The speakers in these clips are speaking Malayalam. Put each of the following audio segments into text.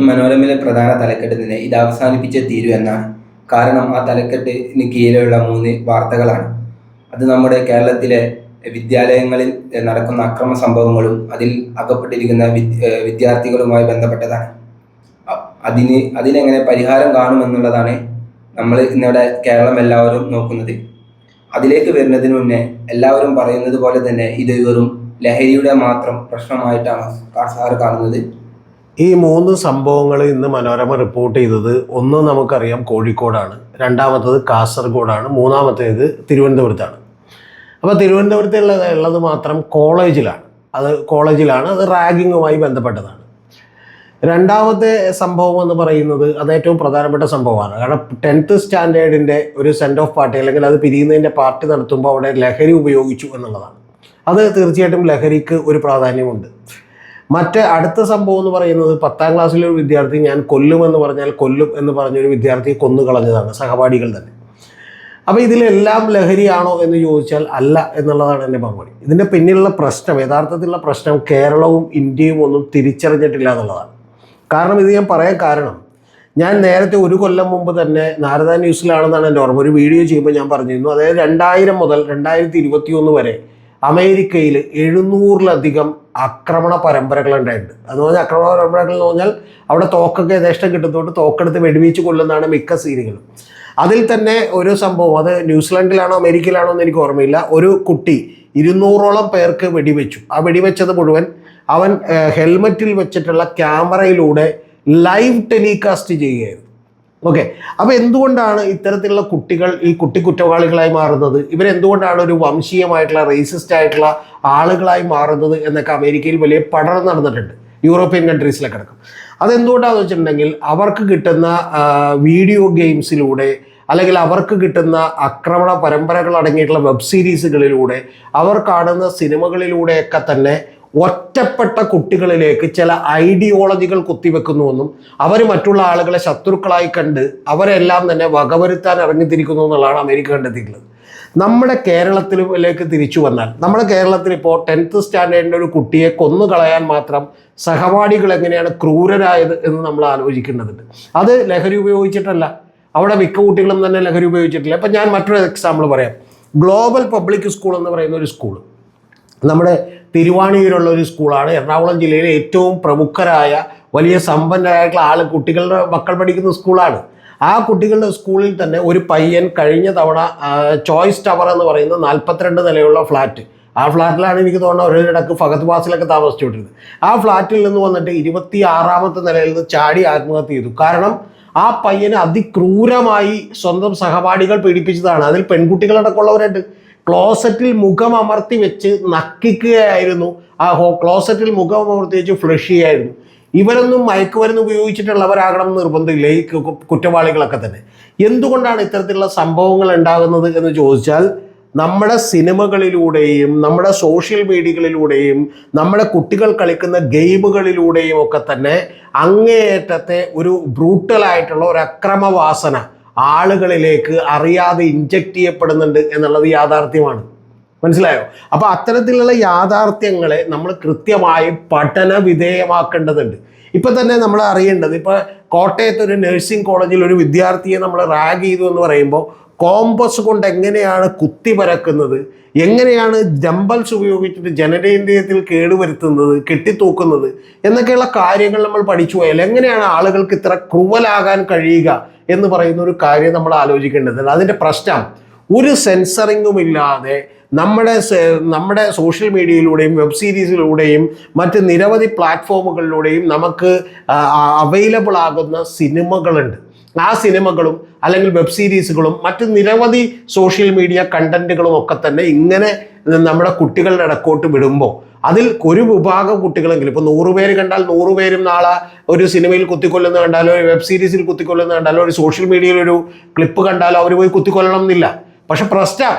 മനോരമയിലെ പ്രധാന തലക്കെട്ട് തന്നെ ഇത് അവസാനിപ്പിച്ചേ തീരൂ എന്നാണ്. കാരണം ആ തലക്കെട്ടിന് കീഴിലുള്ള 3 വാർത്തകളാണ്. അത് നമ്മുടെ കേരളത്തിലെ വിദ്യാലയങ്ങളിൽ നടക്കുന്ന അക്രമ സംഭവങ്ങളും അതിൽ അകപ്പെട്ടിരിക്കുന്ന വിദ്യാർത്ഥികളുമായി ബന്ധപ്പെട്ടതാണ്. അതിനെങ്ങനെ പരിഹാരം കാണുമെന്നുള്ളതാണ് നമ്മൾ ഇന്നിവിടെ കേരളം എല്ലാവരും നോക്കുന്നത്. അതിലേക്ക് വരുന്നതിന് മുന്നേ എല്ലാവരും പറയുന്നത് പോലെ തന്നെ ഇത് വെറും ലഹരിയുടെ മാത്രം പ്രശ്നമായിട്ടാണ് സാർ കാണുന്നത്. ഈ 3 സംഭവങ്ങൾ ഇന്ന് മനോരമ റിപ്പോർട്ട് ചെയ്തത്, ഒന്ന് നമുക്കറിയാം കോഴിക്കോടാണ്, രണ്ടാമത്തത് കാസർഗോഡാണ്, മൂന്നാമത്തേത് തിരുവനന്തപുരത്താണ്. അപ്പോൾ തിരുവനന്തപുരത്ത് ഉള്ളത് മാത്രം കോളേജിലാണ്. അത് റാഗിങ്ങുമായി ബന്ധപ്പെട്ടതാണ്. രണ്ടാമത്തെ സംഭവം എന്ന് പറയുന്നത് അത് ഏറ്റവും പ്രധാനപ്പെട്ട സംഭവമാണ്. കാരണം 10th സ്റ്റാൻഡേർഡിൻ്റെ ഒരു സെൻഡ് ഓഫ് പാർട്ടി അല്ലെങ്കിൽ അത് പിരിയുന്നതിൻ്റെ പാർട്ടി നടത്തുമ്പോൾ അവിടെ ലഹരി ഉപയോഗിച്ചു എന്നുള്ളതാണ്. അത് തീർച്ചയായിട്ടും ലഹരിക്ക് ഒരു പ്രാധാന്യമുണ്ട്. അടുത്ത സംഭവം എന്ന് പറയുന്നത് 10ാം ക്ലാസ്സിലെ ഒരു വിദ്യാർത്ഥി ഞാൻ കൊല്ലുമെന്ന് പറഞ്ഞാൽ കൊല്ലും എന്ന് പറഞ്ഞൊരു വിദ്യാർത്ഥിയെ കൊന്നുകളഞ്ഞതാണ്, സഹപാഠികൾ തന്നെ. അപ്പോൾ ഇതിലെല്ലാം ലഹരിയാണോ എന്ന് ചോദിച്ചാൽ അല്ല എന്നുള്ളതാണ് എൻ്റെ മറുപടി. ഇതിൻ്റെ പിന്നിലുള്ള പ്രശ്നം, യഥാർത്ഥത്തിലുള്ള പ്രശ്നം കേരളവും ഇന്ത്യയും ഒന്നും തിരിച്ചറിഞ്ഞിട്ടില്ല എന്നുള്ളതാണ്. കാരണം ഇത് ഞാൻ പറയാൻ കാരണം, ഞാൻ നേരത്തെ 1 കൊല്ലം മുമ്പ് തന്നെ നാരദ ന്യൂസിലാണെന്നാണ് എൻ്റെ ഓർമ്മ, ഒരു വീഡിയോ ചെയ്യുമ്പോൾ ഞാൻ പറഞ്ഞിരുന്നു, അതായത് 2000 മുതൽ 2021 വരെ അമേരിക്കയിൽ 700-ലധികം ആക്രമണ പരമ്പരകൾ ഉണ്ടായിട്ടുണ്ട്. എന്ന് പറഞ്ഞാൽ ആക്രമണ പരമ്പരകൾ എന്ന് പറഞ്ഞാൽ അവിടെ തോക്കൊക്കെ യഥേഷ്ടം കിട്ടുന്നതുകൊണ്ട് തോക്കെടുത്ത് വെടിവെച്ച് കൊല്ലുന്നതാണ് മിക്ക സീനുകളും. അതിൽ തന്നെ ഒരു സംഭവം, അത് ന്യൂസിലാൻഡിലാണോ അമേരിക്കയിലാണോ എന്ന് എനിക്ക് ഓർമ്മയില്ല, ഒരു കുട്ടി 200ഓളം പേർക്ക് വെടിവെച്ചു. ആ വെടിവെച്ചത് മുഴുവൻ അവൻ ഹെൽമറ്റിൽ വെച്ചിട്ടുള്ള ക്യാമറയിലൂടെ ലൈവ് ടെലികാസ്റ്റ് ചെയ്യുകയായിരുന്നു. ഓക്കെ, അപ്പോൾ എന്തുകൊണ്ടാണ് ഇത്തരത്തിലുള്ള കുട്ടികൾ ഈ കുറ്റവാളികളായി മാറുന്നത്? ഇവരെന്തുകൊണ്ടാണ് ഒരു വംശീയമായിട്ടുള്ള റേസിസ്റ്റ് ആയിട്ടുള്ള ആളുകളായി മാറുന്നത് എന്നൊക്കെ അമേരിക്കയിൽ വലിയ പഠനം നടന്നിട്ടുണ്ട്, യൂറോപ്യൻ കൺട്രീസിലൊക്കെ അടക്കം. അതെന്തുകൊണ്ടാണെന്ന് വെച്ചിട്ടുണ്ടെങ്കിൽ അവർക്ക് കിട്ടുന്ന വീഡിയോ ഗെയിംസിലൂടെ അല്ലെങ്കിൽ അവർക്ക് കിട്ടുന്ന ആക്രമണ പരമ്പരകൾ അടങ്ങിയിട്ടുള്ള വെബ് സീരീസുകളിലൂടെ അവർ കാണുന്ന സിനിമകളിലൂടെയൊക്കെ തന്നെ ഒറ്റപ്പെട്ട കുട്ടികളിലേക്ക് ചില ഐഡിയോളജികൾ കുത്തിവെക്കുന്നുവെന്നും അവർ മറ്റുള്ള ആളുകളെ ശത്രുക്കളായി കണ്ട് അവരെല്ലാം തന്നെ വകവരുത്താൻ ഇറങ്ങിത്തിരിക്കുന്നു എന്നുള്ളതാണ് അമേരിക്ക കണ്ടെത്തിയിട്ടുള്ളത്. നമ്മുടെ കേരളത്തിലേക്ക് തിരിച്ചു വന്നാൽ, നമ്മുടെ കേരളത്തിൽ ഇപ്പോൾ 10th സ്റ്റാൻഡേർഡിൻ്റെ ഒരു കുട്ടിയെ കൊന്നുകളയാൻ മാത്രം സഹപാഠികൾ എങ്ങനെയാണ് ക്രൂരരായത് എന്ന് നമ്മൾ ആലോചിക്കേണ്ടതുണ്ട്. അത് ലഹരി ഉപയോഗിച്ചിട്ടല്ല, അവിടെ മിക്ക കുട്ടികളും തന്നെ ലഹരി ഉപയോഗിച്ചിട്ടില്ല. ഇപ്പം ഞാൻ മറ്റൊരു എക്സാമ്പിൾ പറയാം. ഗ്ലോബൽ പബ്ലിക് സ്കൂൾ എന്ന് പറയുന്ന ഒരു സ്കൂൾ നമ്മുടെ തിരുവാണിയൂരുള്ള ഒരു സ്കൂളാണ്. എറണാകുളം ജില്ലയിലെ ഏറ്റവും പ്രമുഖരായ വലിയ സമ്പന്നരായിട്ടുള്ള കുട്ടികളുടെ മക്കൾ പഠിക്കുന്ന സ്കൂളാണ്. ആ കുട്ടികളുടെ സ്കൂളിൽ തന്നെ ഒരു പയ്യൻ കഴിഞ്ഞ തവണ ചോയ്സ് ടവർ എന്ന് പറയുന്ന 42 നിലയുള്ള ഫ്ലാറ്റ്, ആ ഫ്ലാറ്റിലാണ് എനിക്ക് തോന്നുന്നത് ഒരിടക്ക് ഫഹദ് ഫാസിലൊക്കെ താമസിച്ചുകൊണ്ടിരുന്നത്. ആ ഫ്ലാറ്റിൽ നിന്ന് വന്നിട്ട് 26ാമത്തെ നിലയിൽ നിന്ന് ചാടി ആത്മഹത്യ ചെയ്തു. കാരണം ആ പയ്യനെ അതിക്രൂരമായി സ്വന്തം സഹപാഠികൾ പീഡിപ്പിച്ചതാണ്. അതിൽ പെൺകുട്ടികളടക്കമുള്ളവരുണ്ട്. ക്ലോസറ്റിൽ മുഖം അമർത്തി വെച്ച് നക്കിക്കുകയായിരുന്നു. ക്ലോസറ്റിൽ മുഖം അമർത്തി വെച്ച് ഫ്ലഷ് ചെയ്യായിരുന്നു. ഇവരൊന്നും മയക്കുമരുന്ന് ഉപയോഗിച്ചിട്ടുള്ളവരാകണം എന്ന് നിർബന്ധമില്ല, ഈ കുറ്റവാളികളൊക്കെ തന്നെ. എന്തുകൊണ്ടാണ് ഇത്തരത്തിലുള്ള സംഭവങ്ങൾ ഉണ്ടാകുന്നത് എന്ന് ചോദിച്ചാൽ, നമ്മുടെ സിനിമകളിലൂടെയും നമ്മുടെ സോഷ്യൽ മീഡിയകളിലൂടെയും നമ്മുടെ കുട്ടികൾ കളിക്കുന്ന ഗെയിമുകളിലൂടെയും ഒക്കെ തന്നെ അങ്ങേയറ്റത്തെ ഒരു ബ്രൂട്ടലായിട്ടുള്ള ഒരു അക്രമവാസന ആളുകളിലേക്ക് അറിയാതെ ഇൻജക്റ്റ് ചെയ്യപ്പെടുന്നുണ്ട് എന്നുള്ളത് യാഥാർത്ഥ്യമാണ്. മനസ്സിലായോ? അപ്പോൾ അത്തരത്തിലുള്ള യാഥാർത്ഥ്യങ്ങളെ നമ്മൾ കൃത്യമായി പഠന വിധേയമാക്കേണ്ടതുണ്ട്. ഇപ്പം തന്നെ നമ്മൾ അറിയേണ്ടത്, ഇപ്പോൾ കോട്ടയത്ത് ഒരു നഴ്സിംഗ് കോളേജിൽ ഒരു വിദ്യാർത്ഥിയെ നമ്മൾ റാഗ് ചെയ്തു എന്ന് പറയുമ്പോൾ കോമ്പസ് കൊണ്ട് എങ്ങനെയാണ് കുത്തി പരക്കുന്നത്, എങ്ങനെയാണ് ഡംബൽസ് ഉപയോഗിച്ചിട്ട് ജനനേന്ദ്രിയത്തിൽ കേടുവരുത്തുന്നത്, കെട്ടിത്തൂക്കുന്നത് എന്നൊക്കെയുള്ള കാര്യങ്ങൾ നമ്മൾ പഠിച്ചു പോയാൽ എങ്ങനെയാണ് ആളുകൾക്ക് ഇത്ര ക്രൂവലാകാൻ കഴിയുക എന്ന് പറയുന്ന ഒരു കാര്യം നമ്മൾ ആലോചിക്കേണ്ടതുണ്ട്. അതിൻ്റെ പ്രശ്നം ഒരു സെൻസറിങ്ങും ഇല്ലാതെ നമ്മുടെ സോഷ്യൽ മീഡിയയിലൂടെയും വെബ് സീരീസിലൂടെയും മറ്റ് നിരവധി പ്ലാറ്റ്ഫോമുകളിലൂടെയും നമുക്ക് അവൈലബിൾ ആകുന്ന സിനിമകളുണ്ട്. ആ സിനിമകളും അല്ലെങ്കിൽ വെബ് സീരീസുകളും മറ്റ് നിരവധി സോഷ്യൽ മീഡിയ കണ്ടന്റുകളും ഒക്കെ തന്നെ ഇങ്ങനെ നമ്മുടെ കുട്ടികളുടെ ഇടക്കോട്ട് വിടുമ്പോൾ അതിൽ ഒരു വിഭാഗം കുട്ടികളെങ്കിലും, ഇപ്പോൾ 100 പേര് കണ്ടാൽ 100 പേരും നാളെ ഒരു സിനിമയിൽ കുത്തിക്കൊല്ലുന്ന കണ്ടാലോ, ഒരു വെബ് സീരീസിൽ കുത്തിക്കൊല്ലുന്ന കണ്ടാലോ, ഒരു സോഷ്യൽ മീഡിയയിൽ ഒരു ക്ലിപ്പ് കണ്ടാലോ അവർ പോയി കുത്തിക്കൊല്ലണം എന്നില്ല. പക്ഷെ പ്രശ്നം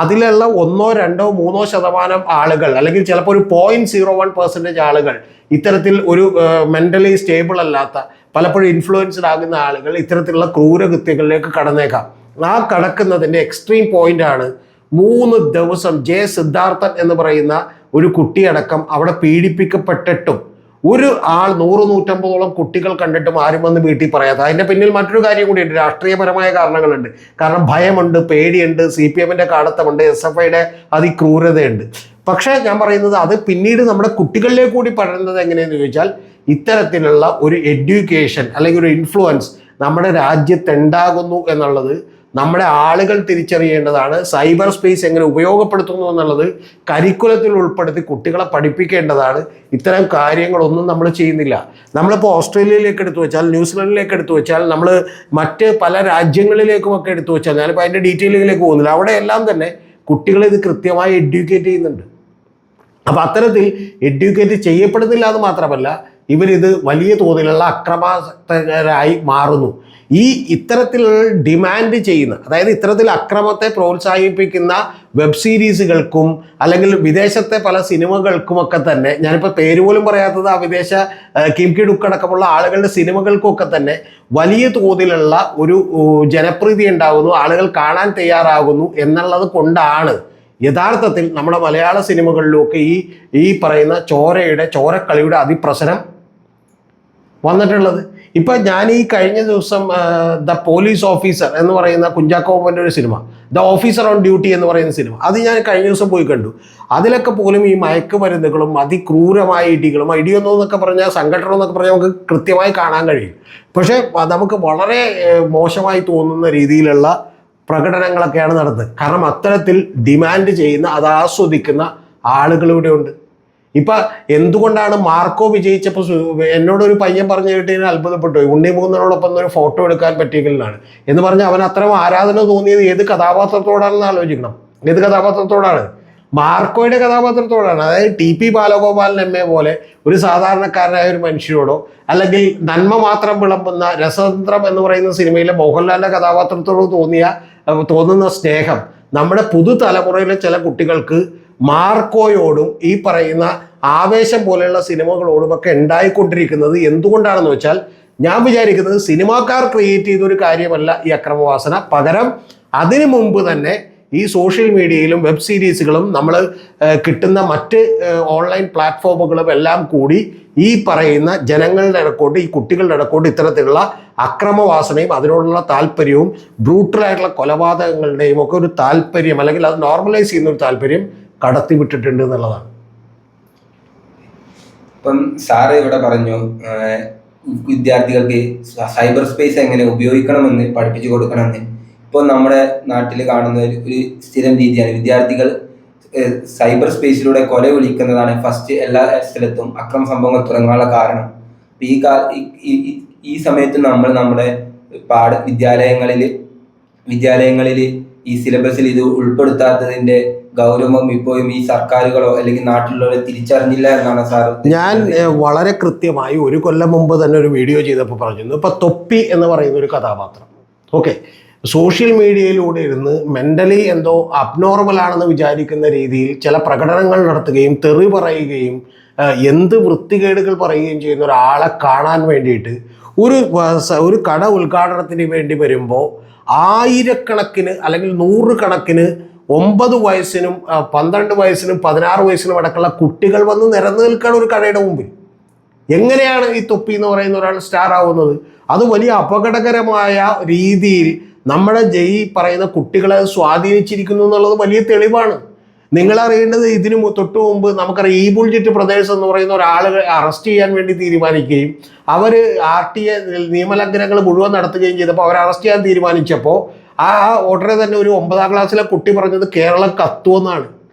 അതിലുള്ള 1, 2, 3% ആളുകൾ അല്ലെങ്കിൽ ചിലപ്പോൾ ഒരു 0.01% ആളുകൾ ഇത്തരത്തിൽ ഒരു മെൻ്റലി സ്റ്റേബിൾ അല്ലാത്ത, പലപ്പോഴും ഇൻഫ്ലുവൻസ്ഡ് ആകുന്ന ആളുകൾ ഇത്തരത്തിലുള്ള ക്രൂരകൃത്യങ്ങളിലേക്ക് കടന്നേക്കാം. ആ കടക്കുന്നതിൻ്റെ എക്സ്ട്രീം പോയിന്റാണ് 3 ദിവസം സിദ്ധാർത്ഥൻ എന്ന് പറയുന്ന ഒരു കുട്ടിയടക്കം അവിടെ പീഡിപ്പിക്കപ്പെട്ടിട്ടും ഒരു ആൾ 100-150 കുട്ടികൾ കണ്ടിട്ടും ആരും വന്ന് വീട്ടിൽ പറയാത്ത. അതിൻ്റെ പിന്നിൽ മറ്റൊരു കാര്യം കൂടിയുണ്ട്, രാഷ്ട്രീയപരമായ കാരണങ്ങളുണ്ട്. കാരണം ഭയമുണ്ട്, പേടിയുണ്ട്, CPM-ന്റെ കാടത്തമുണ്ട്, SFIയുടെ അതിക്രൂരതയുണ്ട്. പക്ഷേ ഞാൻ പറയുന്നത് അത് പിന്നീട് നമ്മുടെ കുട്ടികളിലേക്ക് കൂടി പടരുന്നത് എങ്ങനെയെന്ന് ചോദിച്ചാൽ, ഇത്തരത്തിലുള്ള ഒരു എഡ്യൂക്കേഷൻ അല്ലെങ്കിൽ ഒരു ഇൻഫ്ലുവൻസ് നമ്മുടെ രാജ്യത്തുണ്ടാകുന്നു എന്നുള്ളത് നമ്മുടെ ആളുകൾ തിരിച്ചറിയേണ്ടതാണ്. സൈബർ സ്പേസ് എങ്ങനെ ഉപയോഗപ്പെടുത്തുന്നു എന്നുള്ളത് കരിക്കുലത്തിൽ ഉൾപ്പെടുത്തി കുട്ടികളെ പഠിപ്പിക്കേണ്ടതാണ്. ഇത്തരം കാര്യങ്ങളൊന്നും നമ്മൾ ചെയ്യുന്നില്ല. നമ്മളിപ്പോൾ ഓസ്ട്രേലിയയിലേക്ക് എടുത്തു വെച്ചാൽ, ന്യൂസിലൻഡിലേക്ക് എടുത്തു വെച്ചാൽ, നമ്മൾ മറ്റ് പല രാജ്യങ്ങളിലേക്കുമൊക്കെ എടുത്തു വെച്ചാൽ, ഞാനിപ്പോൾ അതിൻ്റെ ഡീറ്റെയിലിലേക്ക് പോകുന്നില്ല, അവിടെയെല്ലാം തന്നെ കുട്ടികളെ ഇത് കൃത്യമായി എഡ്യൂക്കേറ്റ് ചെയ്യുന്നുണ്ട്. അപ്പോൾ അത്തരത്തിൽ എഡ്യൂക്കേറ്റ് ചെയ്യപ്പെടുന്നില്ല എന്ന് മാത്രമല്ല, ഇവരിത് വലിയ തോതിലുള്ള അക്രമാസക്തരായി മാറുന്നു. ഇത്തരത്തിൽ ഡിമാൻഡ് ചെയ്യുന്ന, അതായത് ഇത്തരത്തിൽ അക്രമത്തെ പ്രോത്സാഹിപ്പിക്കുന്ന വെബ് സീരീസുകൾക്കും അല്ലെങ്കിൽ വിദേശത്തെ പല സിനിമകൾക്കുമൊക്കെ തന്നെ, ഞാനിപ്പോൾ പേര് പോലും പറയാത്തത് ആ വിദേശ കിം കി ഡുക്ക് അടക്കമുള്ള ആളുകളുടെ സിനിമകൾക്കൊക്കെ തന്നെ വലിയ തോതിലുള്ള ഒരു ജനപ്രീതി ഉണ്ടാകുന്നു, ആളുകൾ കാണാൻ തയ്യാറാകുന്നു എന്നുള്ളത് കൊണ്ടാണ് യഥാർത്ഥത്തിൽ നമ്മുടെ മലയാള സിനിമകളിലൊക്കെ ഈ പറയുന്ന ചോരക്കളിയുടെ അതിപ്രസരം വന്നിട്ടുള്ളത്. ഇപ്പം ഞാൻ ഈ കഴിഞ്ഞ ദിവസം ദ പോലീസ് ഓഫീസർ എന്ന് പറയുന്ന കുഞ്ചാക്കോ ബോബൻ്റെ ഒരു cinema, the officer on duty എന്ന് പറയുന്ന സിനിമ, അത് ഞാൻ കഴിഞ്ഞ ദിവസം പോയി കണ്ടു. അതിലൊക്കെ പോലും ഈ മയക്കുമരുന്നുകളും അതിക്രൂരമായ ഇടികളും, ഇടിയൊന്നൊക്കെ പറഞ്ഞാൽ സംഘടന എന്നൊക്കെ പറഞ്ഞാൽ നമുക്ക് കൃത്യമായി കാണാൻ കഴിയും. പക്ഷേ നമുക്ക് വളരെ മോശമായി തോന്നുന്ന രീതിയിലുള്ള പ്രകടനങ്ങളൊക്കെയാണ് നടത്തുന്നത്. കാരണം അത്തരത്തിൽ ഡിമാൻഡ് ചെയ്യുന്ന, അത് ആസ്വദിക്കുന്ന ആളുകളിവിടെ ഉണ്ട്. ഇപ്പം എന്തുകൊണ്ടാണ് മാർക്കോ വിജയിച്ചപ്പോൾ എന്നോടൊരു പയ്യൻ പറഞ്ഞു കേട്ടതിന് അത്ഭുതപ്പെട്ടു, ഉണ്ണിമൂന്നനോടൊപ്പം ഒരു ഫോട്ടോ എടുക്കാൻ പറ്റിയെങ്കിലാണ് എന്ന് പറഞ്ഞാൽ അവൻ അത്രയും ആരാധന തോന്നിയത് ഏത് കഥാപാത്രത്തോടാണെന്ന് ആലോചിക്കണം. ഏത് കഥാപാത്രത്തോടാണ്? മാർക്കോയുടെ കഥാപാത്രത്തോടാണ്. അതായത് TP ബാലഗോപാലൻ MA പോലെ ഒരു സാധാരണക്കാരനായ ഒരു മനുഷ്യരോടോ, അല്ലെങ്കിൽ നന്മ മാത്രം വിളമ്പുന്ന രസതന്ത്രം എന്ന് പറയുന്ന സിനിമയിലെ മോഹൻലാലിൻ്റെ കഥാപാത്രത്തോടോ തോന്നുന്ന സ്നേഹം നമ്മുടെ പുതുതലമുറയിലെ ചില കുട്ടികൾക്ക് മാർക്കോയോടും ഈ പറയുന്ന ആവേശം പോലെയുള്ള സിനിമകളോടുമൊക്കെ ഉണ്ടായിക്കൊണ്ടിരിക്കുന്നത് എന്തുകൊണ്ടാണെന്ന് വെച്ചാൽ, ഞാൻ വിചാരിക്കുന്നത് സിനിമാക്കാർ ക്രിയേറ്റ് ചെയ്തൊരു കാര്യമല്ല ഈ അക്രമവാസന. പകരം അതിനു മുമ്പ് തന്നെ ഈ സോഷ്യൽ മീഡിയയിലും വെബ് സീരീസുകളും നമ്മൾ കിട്ടുന്ന മറ്റ് ഓൺലൈൻ പ്ലാറ്റ്ഫോമുകളും എല്ലാം കൂടി ഈ പറയുന്ന ജനങ്ങളുടെ ഇടക്കോട്ട്, ഈ കുട്ടികളുടെ ഇടക്കോട്ട് ഇത്തരത്തിലുള്ള അക്രമവാസനയും അതിനോടുള്ള താല്പര്യവും ബ്രൂട്ടലായിട്ടുള്ള കൊലപാതകങ്ങളുടെയും ഒക്കെ ഒരു താല്പര്യം, അല്ലെങ്കിൽ അത് നോർമലൈസ് ചെയ്യുന്ന ഒരു താല്പര്യം കടത്തിവിട്ടിട്ടുണ്ട് എന്നുള്ളതാണ്. ഇപ്പം സാറ് ഇവിടെ പറഞ്ഞു വിദ്യാർത്ഥികൾക്ക് സൈബർ സ്പേസ് എങ്ങനെ ഉപയോഗിക്കണമെന്ന് പഠിപ്പിച്ചു കൊടുക്കണമെന്ന്. ഇപ്പോൾ നമ്മുടെ നാട്ടിൽ കാണുന്ന ഒരു സ്ഥിരം രീതിയാണ് വിദ്യാർത്ഥികൾ സൈബർ സ്പേസിലൂടെ കൊല വിളിക്കുന്നതാണ് ഫസ്റ്റ് എല്ലാ സ്ഥലത്തും അക്രമ സംഭവങ്ങൾ തുടങ്ങാനുള്ള കാരണം. ഈ സമയത്ത് നമ്മൾ നമ്മുടെ വിദ്യാലയങ്ങളിൽ ഈ സിലബസിൽ ഇത് ഉൾപ്പെടുത്താത്തതിന്റെ ഗൗരവം ഇപ്പോഴും ഈ സർക്കാരുകളോ അല്ലെങ്കിൽ നാട്ടിലുള്ളവരെ തിരിച്ചറിഞ്ഞില്ല എന്നാണ് സാർ. ഞാൻ വളരെ കൃത്യമായി 1 കൊല്ലം മുമ്പ് തന്നെ ഒരു വീഡിയോ ചെയ്തപ്പോൾ പറഞ്ഞിരുന്നു. ഇപ്പൊ തൊപ്പി എന്ന് പറയുന്ന ഒരു കഥാപാത്രം, ഓക്കെ, സോഷ്യൽ മീഡിയയിലൂടെ ഇരുന്ന് മെൻ്റലി എന്തോ അബ്നോർമൽ ആണെന്ന് വിചാരിക്കുന്ന രീതിയിൽ ചില പ്രകടനങ്ങൾ നടത്തുകയും തെറി പറയുകയും എന്ത് വൃത്തികേടുകൾ പറയുകയും ചെയ്യുന്ന ഒരാളെ കാണാൻ വേണ്ടിയിട്ട് ഒരു കട ഉദ്ഘാടനത്തിന് വേണ്ടി വരുമ്പോൾ ആയിരക്കണക്കിന് അല്ലെങ്കിൽ 100 കണക്കിന് 9 വയസ്സിനും 12 വയസ്സിനും 16 വയസ്സിനും അടക്കമുള്ള കുട്ടികൾ വന്ന് നിരന്നു നിൽക്കുകയാണ് ഒരു കടയുടെ മുമ്പിൽ. എങ്ങനെയാണ് ഈ തൊപ്പി എന്ന് പറയുന്ന ഒരാൾ സ്റ്റാർ ആവുന്നത്? അത് വലിയ അപകടകരമായ രീതിയിൽ നമ്മുടെ ഈ പറയുന്ന കുട്ടികളെ സ്വാധീനിച്ചിരിക്കുന്നു എന്നുള്ളത് വലിയ തെളിവാണ്. നിങ്ങളറിയേണ്ടത്, ഇതിനു തൊട്ട് മുമ്പ് നമുക്കറിയാം ഈ ബുൾജിറ്റ് ബ്രദേഴ്സ് എന്ന് പറയുന്ന ഒരാളെ അറസ്റ്റ് ചെയ്യാൻ വേണ്ടി തീരുമാനിക്കുകയും അവർ RTA നിയമലംഘനങ്ങൾ മുഴുവൻ നടത്തുകയും ചെയ്തപ്പോൾ അവർ അറസ്റ്റ് ചെയ്യാൻ തീരുമാനിച്ചപ്പോൾ ആ ഉടനെ തന്നെ ഒരു 9ാം ക്ലാസ്സിലെ കുട്ടി പറഞ്ഞത് കേരളം കത്തുമെന്നാണ്.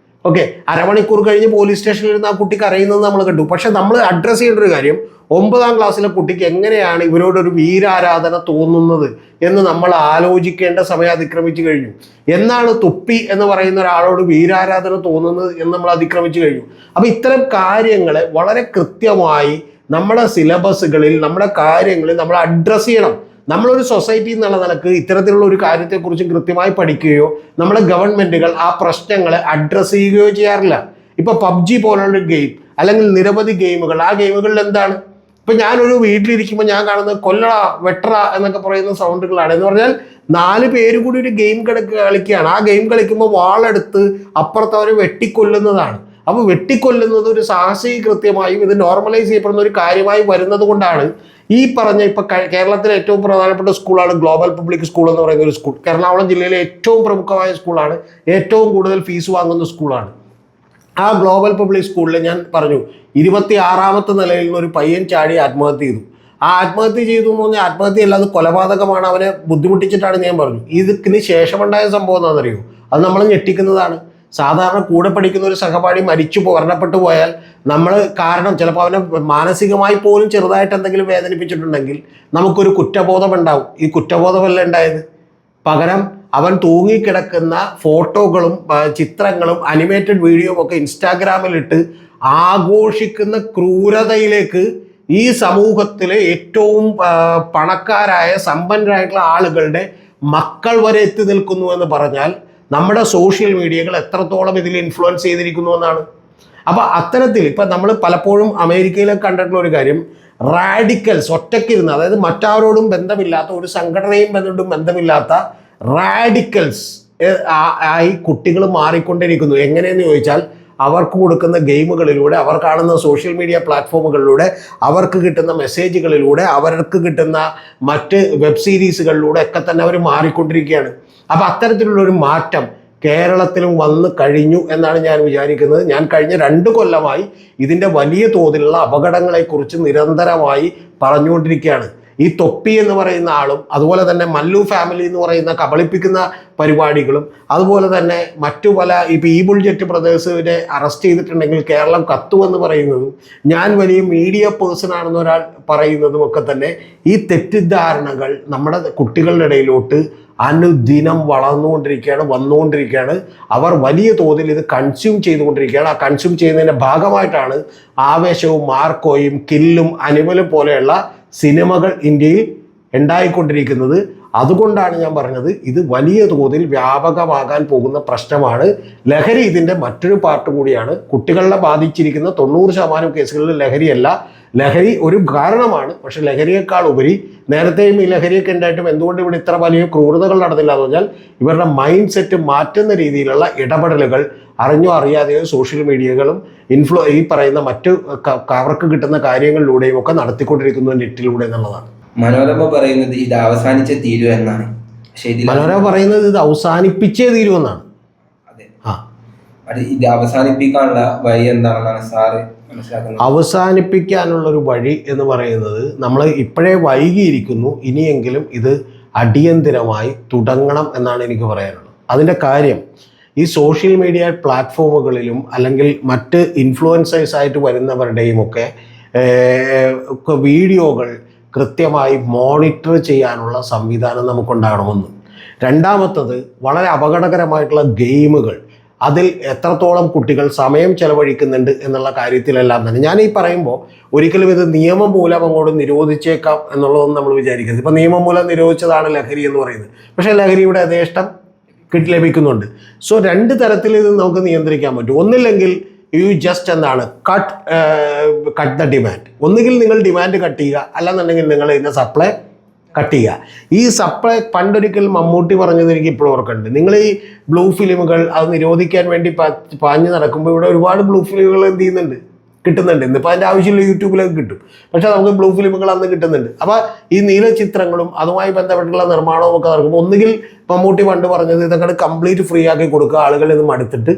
ഓക്കെ, അരമണിക്കൂർ കഴിഞ്ഞ് പോലീസ് സ്റ്റേഷനിൽ ഇരുന്ന് ആ കുട്ടി കരയുന്നത് നമ്മൾ കണ്ടു. പക്ഷെ നമ്മൾ അഡ്രസ്സ് ചെയ്യേണ്ട ഒരു കാര്യം, 9ാം ക്ലാസ്സിലെ കുട്ടിക്ക് എങ്ങനെയാണ് ഇവരോടൊരു വീരാരാധന തോന്നുന്നത് എന്ന് നമ്മൾ ആലോചിക്കേണ്ട സമയം അതിക്രമിച്ചു കഴിഞ്ഞു. എന്നാണ് തൊപ്പി എന്ന് പറയുന്ന ഒരാളോട് വീരാരാധന തോന്നുന്നത് എന്ന് നമ്മൾ അതിക്രമിച്ചു കഴിഞ്ഞു. അപ്പം ഇത്തരം കാര്യങ്ങളെ വളരെ കൃത്യമായി നമ്മുടെ സിലബസുകളിൽ, നമ്മുടെ കാര്യങ്ങളിൽ നമ്മൾ അഡ്രസ്സ് ചെയ്യണം. നമ്മളൊരു സൊസൈറ്റി എന്നുള്ള നിലക്ക് ഇത്തരത്തിലുള്ള ഒരു കാര്യത്തെക്കുറിച്ച് കൃത്യമായി പഠിക്കുകയോ നമ്മുടെ ഗവൺമെൻറ്റുകൾ ആ പ്രശ്നങ്ങളെ അഡ്രസ്സ് ചെയ്യുകയോ ചെയ്യാറില്ല. ഇപ്പോൾ PUBG പോലുള്ള ഗെയിം അല്ലെങ്കിൽ നിരവധി ഗെയിമുകൾ, ആ ഗെയിമുകളിൽ എന്താണ്, ഇപ്പം ഞാനൊരു വീട്ടിലിരിക്കുമ്പോൾ ഞാൻ കാണുന്നത് കൊല്ലട വെട്ടറ എന്നൊക്കെ പറയുന്ന സൗണ്ടുകളാണ്. എന്ന് പറഞ്ഞാൽ 4 പേര് കൂടി ഒരു ഗെയിം കളിക്കുകയാണ്. ആ ഗെയിം കളിക്കുമ്പോൾ വാളെടുത്ത് അപ്പുറത്തവരെ വെട്ടിക്കൊല്ലുന്നതാണ്. അപ്പോൾ വെട്ടിക്കൊല്ലുന്നത് ഒരു സാഹസിക കൃത്യമായും ഇത് നോർമലൈസ് ചെയ്യപ്പെടുന്ന ഒരു കാര്യമായി വരുന്നത് കൊണ്ടാണ് ഈ പറഞ്ഞ ഇപ്പം കേരളത്തിലെ ഏറ്റവും പ്രധാനപ്പെട്ട സ്കൂളാണ് ഗ്ലോബൽ പബ്ലിക് സ്കൂൾ എന്ന് പറയുന്ന ഒരു സ്കൂൾ. എറണാകുളം ജില്ലയിലെ ഏറ്റവും പ്രമുഖമായ സ്കൂളാണ്, ഏറ്റവും കൂടുതൽ ഫീസ് വാങ്ങുന്ന സ്കൂളാണ്. ആ ഗ്ലോബൽ പബ്ലിക് സ്കൂളിൽ ഞാൻ പറഞ്ഞു 26ാമത്തെ നിലയിൽ നിന്ന് ഒരു പയ്യൻ ചാടി ആത്മഹത്യ ചെയ്തു. ആ ആത്മഹത്യ ചെയ്തു എന്ന് പറഞ്ഞാൽ ആത്മഹത്യ അത് കൊലപാതകമാണ്, അവനെ ബുദ്ധിമുട്ടിച്ചിട്ടാണ് ഞാൻ പറഞ്ഞു. ഇതിന് ശേഷമുണ്ടായ സംഭവം എന്താണെന്നറിയോ? അത് നമ്മൾ ഞെട്ടിക്കുന്നതാണ്. സാധാരണ കൂടെ പഠിക്കുന്ന ഒരു സഹപാഠി മരണപ്പെട്ടു പോയാൽ നമ്മൾ കാരണം ചിലപ്പോൾ അവനെ മാനസികമായി പോലും ചെറുതായിട്ട് എന്തെങ്കിലും വേദനിപ്പിച്ചിട്ടുണ്ടെങ്കിൽ നമുക്കൊരു കുറ്റബോധം ഉണ്ടാവും. ഈ കുറ്റബോധമല്ല ഉണ്ടായത്. പകരം അവൻ തൂങ്ങിക്കിടക്കുന്ന ഫോട്ടോകളും ചിത്രങ്ങളും അനിമേറ്റഡ് വീഡിയോയും ഒക്കെ ഇൻസ്റ്റാഗ്രാമിലിട്ട് ആഘോഷിക്കുന്ന ക്രൂരതയിലേക്ക് ഈ സമൂഹത്തിലെ ഏറ്റവും പണക്കാരായ സമ്പന്നരായിട്ടുള്ള ആളുകളുടെ മക്കൾ വരെ എത്തി നിൽക്കുന്നു എന്ന് പറഞ്ഞാൽ നമ്മുടെ സോഷ്യൽ മീഡിയകൾ എത്രത്തോളം ഇതിൽ ഇൻഫ്ലുവൻസ് ചെയ്തിരിക്കുന്നു എന്നാണ്. അപ്പോൾ അത്തരത്തിൽ ഇപ്പം നമ്മൾ പലപ്പോഴും അമേരിക്കയിലൊക്കെ കണ്ടിട്ടുള്ള ഒരു കാര്യം, റാഡിക്കൽസ് ഒറ്റയ്ക്കിരുന്ന്, അതായത് മറ്റാരോടും ബന്ധമില്ലാത്ത, ഒരു സംഘടനയും ബന്ധമില്ലാത്ത റാഡിക്കൽസ് ആയി കുട്ടികൾ മാറിക്കൊണ്ടിരിക്കുന്നു. എങ്ങനെയെന്ന് ചോദിച്ചാൽ അവർക്ക് കൊടുക്കുന്ന ഗെയിമുകളിലൂടെ, അവർ കാണുന്ന സോഷ്യൽ മീഡിയ പ്ലാറ്റ്ഫോമുകളിലൂടെ, അവർക്ക് കിട്ടുന്ന മെസ്സേജുകളിലൂടെ, അവർക്ക് കിട്ടുന്ന മറ്റ് വെബ് സീരീസുകളിലൂടെ ഒക്കെ തന്നെ അവർ മാറിക്കൊണ്ടിരിക്കുകയാണ്. അപ്പോൾ അത്തരത്തിലുള്ളൊരു മാറ്റം കേരളത്തിലും വന്നു കഴിഞ്ഞു എന്നാണ് ഞാൻ വിചാരിക്കുന്നത്. ഞാൻ കഴിഞ്ഞ 2 കൊല്ലമായി ഇതിൻ്റെ വലിയ തോതിലുള്ള അപകടങ്ങളെക്കുറിച്ച് നിരന്തരമായി പറഞ്ഞുകൊണ്ടിരിക്കുകയാണ്. ഈ തൊപ്പി എന്ന് പറയുന്ന ആളും അതുപോലെ തന്നെ മല്ലു ഫാമിലി എന്ന് പറയുന്ന കബളിപ്പിക്കുന്ന പരിപാടികളും അതുപോലെ തന്നെ മറ്റു പല ഇപ്പോൾ ഈ ബുൾജെറ്റ് ബ്രദേഴ്സിനെ അറസ്റ്റ് ചെയ്തിട്ടുണ്ടെങ്കിൽ കേരളം കത്തുമെന്ന് പറയുന്നതും ഞാൻ വലിയ മീഡിയ പേഴ്സൺ ആണെന്ന് ഒരാൾ പറയുന്നതും ഒക്കെ തന്നെ ഈ തെറ്റിദ്ധാരണകൾ നമ്മുടെ കുട്ടികളുടെ ഇടയിലോട്ട് അനുദിനം വന്നുകൊണ്ടിരിക്കുകയാണ്. അവർ വലിയ തോതിൽ ഇത് കൺസ്യൂം ചെയ്തുകൊണ്ടിരിക്കുകയാണ്. ആ കൺസ്യൂം ചെയ്യുന്നതിൻ്റെ ഭാഗമായിട്ടാണ് ആവേശവും മാർക്കോയും കില്ലും അനിമലും പോലെയുള്ള സിനിമകൾ ഇന്ത്യയിൽ ഉണ്ടായിക്കൊണ്ടിരിക്കുന്നത്. അതുകൊണ്ടാണ് ഞാൻ പറഞ്ഞത് ഇത് വലിയ തോതിൽ വ്യാപകമാകാൻ പോകുന്ന പ്രശ്നമാണ്. ലഹരി ഇതിൻ്റെ മറ്റൊരു പാർട്ട് കൂടിയാണ്. കുട്ടികളെ ബാധിച്ചിരിക്കുന്ന 90% കേസുകളിൽ ലഹരിയല്ല, ലഹരി ഒരു കാരണമാണ്. പക്ഷെ ലഹരിയേക്കാൾ ഉപരി നേരത്തെയും ഈ ലഹരിയൊക്കെ ഉണ്ടായിട്ടും എന്തുകൊണ്ട് ഇവിടെ ഇത്ര വലിയ ക്രൂരതകൾ നടന്നില്ല എന്ന് പറഞ്ഞാൽ ഇവരുടെ മൈൻഡ് സെറ്റ് മാറ്റുന്ന രീതിയിലുള്ള ഇടപെടലുകൾ അറിഞ്ഞോ അറിയാതെയോ സോഷ്യൽ മീഡിയകളും ഈ പറയുന്ന മറ്റു അവർക്ക് കിട്ടുന്ന കാര്യങ്ങളിലൂടെയും ഒക്കെ നടത്തിക്കൊണ്ടിരിക്കുന്നത് നെറ്റിലൂടെ എന്നുള്ളതാണ്. മനോരമ പറയുന്നത് ഇത് അവസാനിച്ചേ തീരൂ എന്നാണ്. മനോരമ പറയുന്നത് ഇത് അവസാനിപ്പിച്ചേ തീരുമെന്നാണ്. അതെ, ഇത് അവസാനിപ്പിക്കാനുള്ള വഴി എന്താണെന്നാണ് സാറ് മനസ്സിലാക്കുന്നത്? അവസാനിപ്പിക്കാനുള്ളൊരു വഴി എന്ന് പറയുന്നത് നമ്മൾ ഇപ്പോഴേ വൈകിയിരിക്കുന്നു, ഇനിയെങ്കിലും ഇത് അടിയന്തിരമായി തുടങ്ങണം എന്നാണ് എനിക്ക് പറയാനുള്ളത്. അതിൻ്റെ കാര്യം ഈ സോഷ്യൽ മീഡിയ പ്ലാറ്റ്ഫോമുകളിലും അല്ലെങ്കിൽ മറ്റ് ഇൻഫ്ലുവൻസേഴ്സായിട്ട് വരുന്നവരുടെയും ഒക്കെ വീഡിയോകൾ കൃത്യമായി മോണിറ്റർ ചെയ്യാനുള്ള സംവിധാനം നമുക്കുണ്ടാകണമെന്ന്. രണ്ടാമത്തത് വളരെ അപകടകരമായിട്ടുള്ള ഗെയിമുകൾ, അതിൽ എത്രത്തോളം കുട്ടികൾ സമയം ചെലവഴിക്കുന്നുണ്ട് എന്നുള്ള കാര്യത്തിലെല്ലാം തന്നെ ഞാൻ ഈ പറയുമ്പോൾ ഒരിക്കലും ഇത് നിയമം മൂലം അങ്ങോട്ട് നിരോധിച്ചേക്കാം എന്നുള്ളതൊന്നും നമ്മൾ വിചാരിക്കരുത്. ഇപ്പം നിയമം മൂലം നിരോധിച്ചതാണ് ലഹരി എന്ന് പറയുന്നത്, പക്ഷേ ലഹരിയുടെ യഥേഷ്ടം ലഭിക്കുന്നുണ്ട്. സോ 2 തരത്തിൽ ഇത് നമുക്ക് നിയന്ത്രിക്കാൻ പറ്റും. ഒന്നില്ലെങ്കിൽ യു ജസ്റ്റ് എന്താണ് കട്ട് ദ ഡിമാൻഡ്. ഒന്നുകിൽ നിങ്ങൾ ഡിമാൻഡ് കട്ട് ചെയ്യുക, അല്ലെന്നുണ്ടെങ്കിൽ നിങ്ങൾ ഇതിൻ്റെ സപ്ലൈ കട്ട് ചെയ്യുക. ഈ സപ്ലൈ പണ്ടൊരിക്കൽ മമ്മൂട്ടി പറഞ്ഞത് എനിക്ക് ഇപ്പോഴും ഓർക്കുന്നുണ്ട്. നിങ്ങൾ ഈ ബ്ലൂ ഫിലിമുകൾ അത് നിരോധിക്കാൻ വേണ്ടി പാഞ്ഞ് നടക്കുമ്പോൾ ഇവിടെ ഒരുപാട് ബ്ലൂ ഫിലിമുകൾ എന്ത് ചെയ്യുന്നുണ്ട്, കിട്ടുന്നുണ്ട്. ഇന്നിപ്പോൾ അതിൻ്റെ ആവശ്യമില്ല, യൂട്യൂബിലൊക്കെ കിട്ടും. പക്ഷേ നമുക്ക് ബ്ലൂ ഫിലിമുകൾ അന്ന് കിട്ടുന്നുണ്ട്. അപ്പോൾ ഈ നീല ചിത്രങ്ങളും അതുമായി ബന്ധപ്പെട്ടുള്ള നിർമ്മാണവും ഒക്കെ നടക്കുമ്പോൾ ഒന്നുകിൽ മമ്മൂട്ടി പണ്ട് പറഞ്ഞത് ഇതൊക്കെ കംപ്ലീറ്റ് ഫ്രീ ആക്കി കൊടുക്കുക, ആളുകൾ ഇത് മടുത്തിട്ട്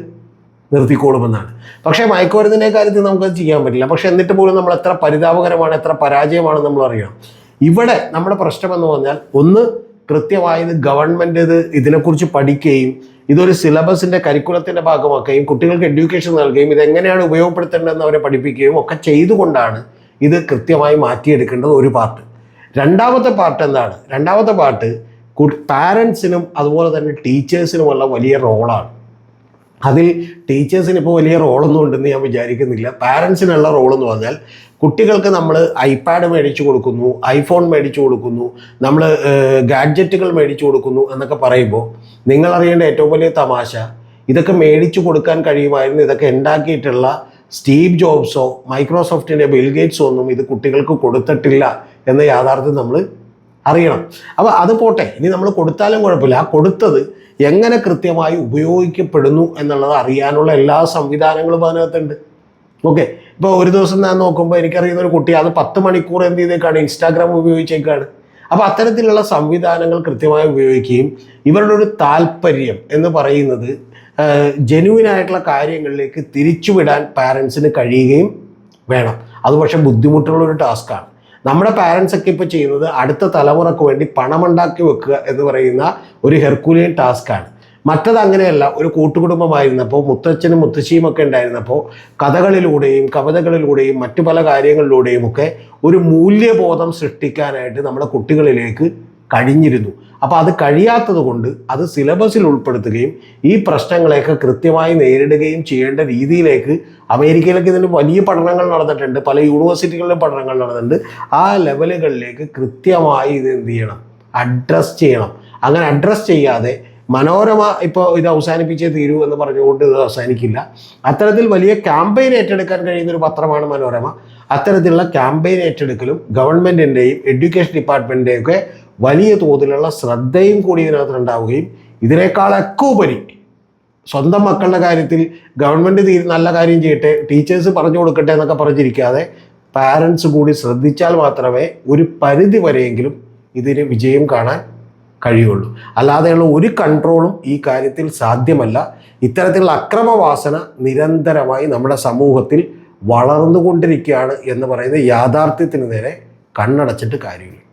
നിർത്തിക്കോളുമെന്നാണ്. പക്ഷേ മയക്കുമരുന്നിൻ്റെ കാര്യത്തിൽ നമുക്കത് ചെയ്യാൻ പറ്റില്ല. പക്ഷേ എന്നിട്ട് പോലും നമ്മൾ എത്ര പരിതാപകരമാണ്, എത്ര പരാജയമാണ് നമ്മൾ അറിയണം. ഇവിടെ നമ്മുടെ പ്രശ്നമെന്ന് പറഞ്ഞാൽ ഒന്ന് കൃത്യമായത് ഗവൺമെൻറ് ഇതിനെക്കുറിച്ച് പഠിക്കുകയും ഇതൊരു സിലബസിൻ്റെ കരിക്കുലത്തിൻ്റെ ഭാഗമാക്കുകയും കുട്ടികൾക്ക് എഡ്യൂക്കേഷൻ നൽകുകയും ഇതെങ്ങനെയാണ് ഉപയോഗപ്പെടുത്തേണ്ടതെന്ന് അവരെ പഠിപ്പിക്കുകയും ഒക്കെ ചെയ്തുകൊണ്ടാണ് ഇത് കൃത്യമായി മാറ്റിയെടുക്കേണ്ടത് ഒരു പാർട്ട്. രണ്ടാമത്തെ പാർട്ട് എന്താണ്? രണ്ടാമത്തെ പാർട്ട് പാരൻസിനും അതുപോലെ തന്നെ ടീച്ചേഴ്സിനുമുള്ള വലിയ റോളാണ്. അതിൽ ടീച്ചേഴ്സിന് ഇപ്പോൾ വലിയ റോളൊന്നും ഉണ്ടെന്ന് ഞാൻ വിചാരിക്കുന്നില്ല. പാരൻസിനുള്ള റോളെന്ന് പറഞ്ഞാൽ കുട്ടികൾക്ക് നമ്മൾ ഐപാഡ് മേടിച്ചു കൊടുക്കുന്നു, ഐഫോൺ മേടിച്ചു കൊടുക്കുന്നു, നമ്മൾ ഗാഡ്ജറ്റുകൾ മേടിച്ചു കൊടുക്കുന്നു എന്നൊക്കെ പറയുമ്പോൾ നിങ്ങളറിയേണ്ട ഏറ്റവും വലിയ തമാശ, ഇതൊക്കെ മേടിച്ചു കൊടുക്കാൻ കഴിയുമായിരുന്നു, ഇതൊക്കെ ഉണ്ടാക്കിയിട്ടുള്ള സ്റ്റീവ് ജോബ്സോ മൈക്രോസോഫ്റ്റിൻ്റെ ബിൽ ഗേറ്റ്സോ ഒന്നും ഇത് കുട്ടികൾക്ക് കൊടുത്തിട്ടില്ല എന്ന യാഥാർത്ഥ്യം നമ്മൾ അറിയണം. അപ്പോൾ അത് പോട്ടെ, ഇനി നമ്മൾ കൊടുത്താലും കുഴപ്പമില്ല, ആ കൊടുത്തത് എങ്ങനെ കൃത്യമായി ഉപയോഗിക്കപ്പെടുന്നു എന്നുള്ളത് അറിയാനുള്ള എല്ലാ സംവിധാനങ്ങളും അതിനകത്തുണ്ട്. ഓക്കെ, ഇപ്പോൾ ഒരു ദിവസം ഞാൻ നോക്കുമ്പോൾ എനിക്കറിയുന്ന ഒരു കുട്ടി അത് 10 മണിക്കൂർ എന്ത് ചെയ്തേക്കാണ്, ഇൻസ്റ്റാഗ്രാം ഉപയോഗിച്ചേക്കാണ്. അപ്പോൾ അത്തരത്തിലുള്ള സംവിധാനങ്ങൾ കൃത്യമായി ഉപയോഗിക്കുകയും ഇവരുടെ ഒരു താല്പര്യം എന്ന് പറയുന്നത് ജെന്യുവിനായിട്ടുള്ള കാര്യങ്ങളിലേക്ക് തിരിച്ചുവിടാൻ പാരൻസിന് കഴിയുകയും വേണം. അത് പക്ഷേ ബുദ്ധിമുട്ടുള്ളൊരു ടാസ്ക്കാണ്. നമ്മുടെ പാരൻസൊക്കെ ഇപ്പോൾ ചെയ്യുന്നത് അടുത്ത തലമുറക്ക് വേണ്ടി പണമുണ്ടാക്കി വെക്കുക എന്ന് പറയുന്ന ഒരു ഹെർക്കുലിയൻ ടാസ്ക്കാണ്. മറ്റത് അങ്ങനെയല്ല. ഒരു കൂട്ടുകുടുംബമായിരുന്നപ്പോൾ മുത്തച്ഛനും മുത്തശ്ശിയും ഒക്കെ ഉണ്ടായിരുന്നപ്പോൾ കഥകളിലൂടെയും കവിതകളിലൂടെയും മറ്റു പല കാര്യങ്ങളിലൂടെയും ഒക്കെ ഒരു മൂല്യബോധം സൃഷ്ടിക്കാനായിട്ട് നമ്മുടെ കുട്ടികളിലേക്ക് കഴിഞ്ഞിരുന്നു. അപ്പോൾ അത് കഴിയാത്തത് കൊണ്ട് അത് സിലബസിൽ ഉൾപ്പെടുത്തുകയും ഈ പ്രശ്നങ്ങളെയൊക്കെ കൃത്യമായി നേരിടുകയും ചെയ്യേണ്ട രീതിയിലേക്ക് അമേരിക്കയിലൊക്കെ ഇതിന് വലിയ പഠനങ്ങൾ നടന്നിട്ടുണ്ട്, പല യൂണിവേഴ്സിറ്റികളിലും പഠനങ്ങൾ നടന്നിട്ടുണ്ട്. ആ ലെവലുകളിലേക്ക് കൃത്യമായി ഇത് എന്ത് ചെയ്യണം, അഡ്രസ്സ് ചെയ്യണം. അങ്ങനെ അഡ്രസ്സ് ചെയ്യാതെ മനോരമ ഇപ്പോൾ ഇത് അവസാനിപ്പിച്ചേ തീരൂ എന്ന് പറഞ്ഞുകൊണ്ട് ഇത് അവസാനിക്കില്ല. അത്തരത്തിൽ വലിയ ക്യാമ്പയിൻ ഏറ്റെടുക്കാൻ കഴിയുന്നൊരു പത്രമാണ് മനോരമ. അത്തരത്തിലുള്ള ക്യാമ്പയിൻ ഏറ്റെടുക്കലും ഗവൺമെൻറ്റിൻ്റെയും എഡ്യൂക്കേഷൻ ഡിപ്പാർട്ട്മെൻറ്റിൻ്റെയും ഒക്കെ വലിയ തോതിലുള്ള ശ്രദ്ധയും കൂടി ഇതിനകത്ത് ഉണ്ടാവുകയും ഇതിനേക്കാളൊക്കെ ഉപരി സ്വന്തം മക്കളുടെ കാര്യത്തിൽ ഗവൺമെൻറ് നല്ല കാര്യം ചെയ്യട്ടെ, ടീച്ചേഴ്സ് പറഞ്ഞു കൊടുക്കട്ടെ എന്നൊക്കെ പറഞ്ഞിരിക്കാതെ പാരൻസ് കൂടി ശ്രദ്ധിച്ചാൽ മാത്രമേ ഒരു പരിധി വരെയെങ്കിലും ഇതിന് വിജയം കാണാൻ കഴിയുള്ളൂ. അല്ലാതെയുള്ള ഒരു കൺട്രോളും ഈ കാര്യത്തിൽ സാധ്യമല്ല. ഇത്തരത്തിലുള്ള അക്രമവാസന നിരന്തരമായി നമ്മുടെ സമൂഹത്തിൽ വളർന്നുകൊണ്ടിരിക്കുകയാണ് എന്ന് പറയുന്ന യാഥാർത്ഥ്യത്തിന് നേരെ കണ്ണടച്ചിട്ട് കാര്യമില്ല.